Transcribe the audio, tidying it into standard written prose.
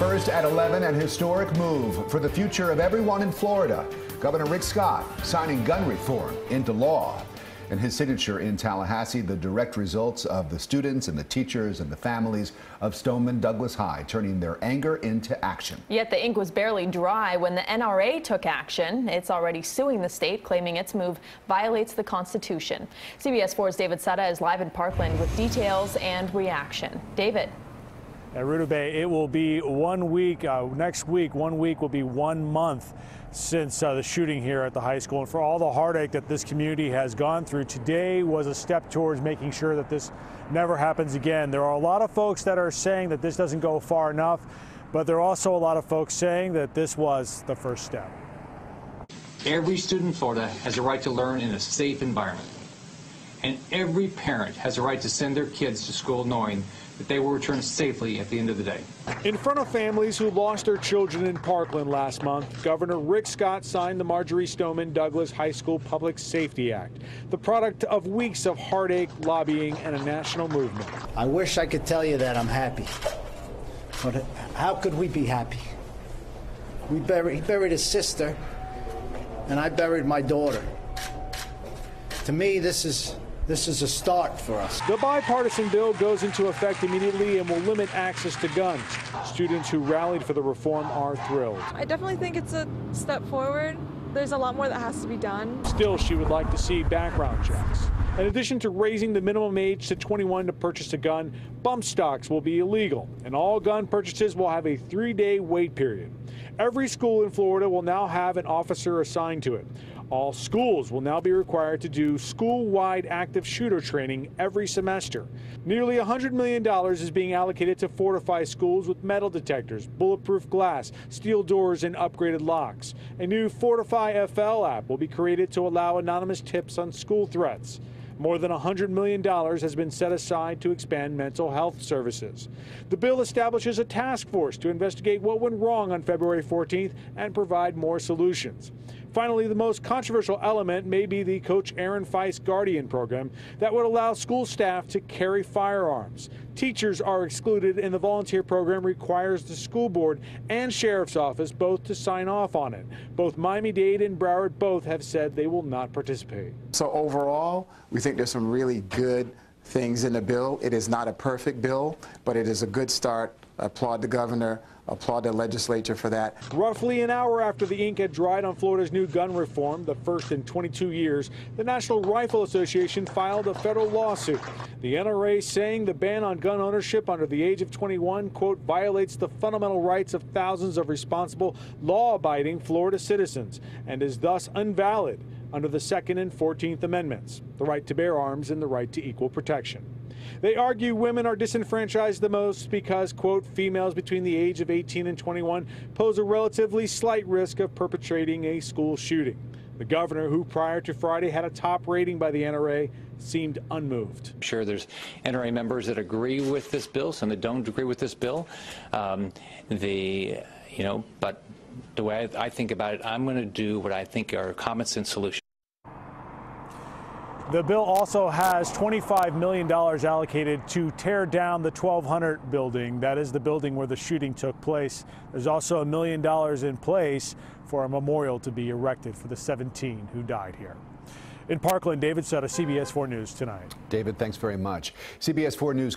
First at 11, an historic move for the future of everyone in Florida. Governor Rick Scott signing gun reform into law. And his signature in Tallahassee, the direct results of the students and the teachers and the families of Stoneman Douglas High turning their anger into action. Yet the ink was barely dry when the NRA took action. It's already suing the state, claiming its move violates the Constitution. CBS 4's David Sutta is live in Parkland with details and reaction. David. At Rudabeh, it will be 1 week. Next week, 1 week will be 1 month since the shooting here at the high school. And for all the heartache that this community has gone through, today was a step towards making sure that this never happens again. There are a lot of folks that are saying that this doesn't go far enough, but there are also a lot of folks saying that this was the first step. Every student in Florida has a right to learn in a safe environment. And every parent has a right to send their kids to school knowing that they will return safely at the end of the day. In front of families who lost their children in Parkland last month, Governor Rick Scott signed the Marjorie Stoneman Douglas High School Public Safety Act, the product of weeks of heartache, lobbying, and a national movement. I wish I could tell you that I'm happy, but how could we be happy? He buried his sister, and I buried my daughter. To me, this is a start for us. The bipartisan bill goes into effect immediately and will limit access to guns. Students who rallied for the reform are thrilled. I definitely think it's a step forward. There's a lot more that has to be done. Still, she would like to see background checks. In addition to raising the minimum age to 21 to purchase a gun, bump stocks will be illegal, and all gun purchases will have a 3-day wait period. Every school in Florida will now have an officer assigned to it. All schools will now be required to do school-wide active shooter training every semester. Nearly $100 million is being allocated to fortify schools with metal detectors, bulletproof glass, steel doors, and upgraded locks. A new Fortify FL app will be created to allow anonymous tips on school threats. More than $100 million has been set aside to expand mental health services. The bill establishes a task force to investigate what went wrong on February 14th and provide more solutions. Finally, the most controversial element may be the Coach Aaron Feist Guardian program that would allow school staff to carry firearms. Teachers are excluded, and the volunteer program requires the school board and sheriff's office both to sign off on it. Both Miami-Dade and Broward both have said they will not participate. So overall, we think there's some really good things in the bill. It is not a perfect bill, but it is a good start. I applaud the governor, applaud the legislature for that. Roughly an hour after the ink had dried on Florida's new gun reform, the first in 22 years, the National Rifle Association filed a federal lawsuit. The NRA saying the ban on gun ownership under the age of 21, quote, violates the fundamental rights of thousands of responsible, law-abiding Florida citizens and is thus invalid under the 2nd and 14th Amendments, the right to bear arms and the right to equal protection. They argue women are disenfranchised the most because, quote, females between the age of 18 and 21 pose a relatively slight risk of perpetrating a school shooting. The governor, who prior to Friday had a top rating by the NRA, seemed unmoved. I'm sure there's NRA members that agree with this bill, some that don't agree with this bill. But the way I think about it, I'm going to do what I think are common sense solutions. The bill also has $25 million allocated to tear down the 1200 building. That is the building where the shooting took place. There's also $1 million in place for a memorial to be erected for the 17 who died here. In Parkland, David Sutta, CBS 4 News Tonight. David, thanks very much. CBS 4 News.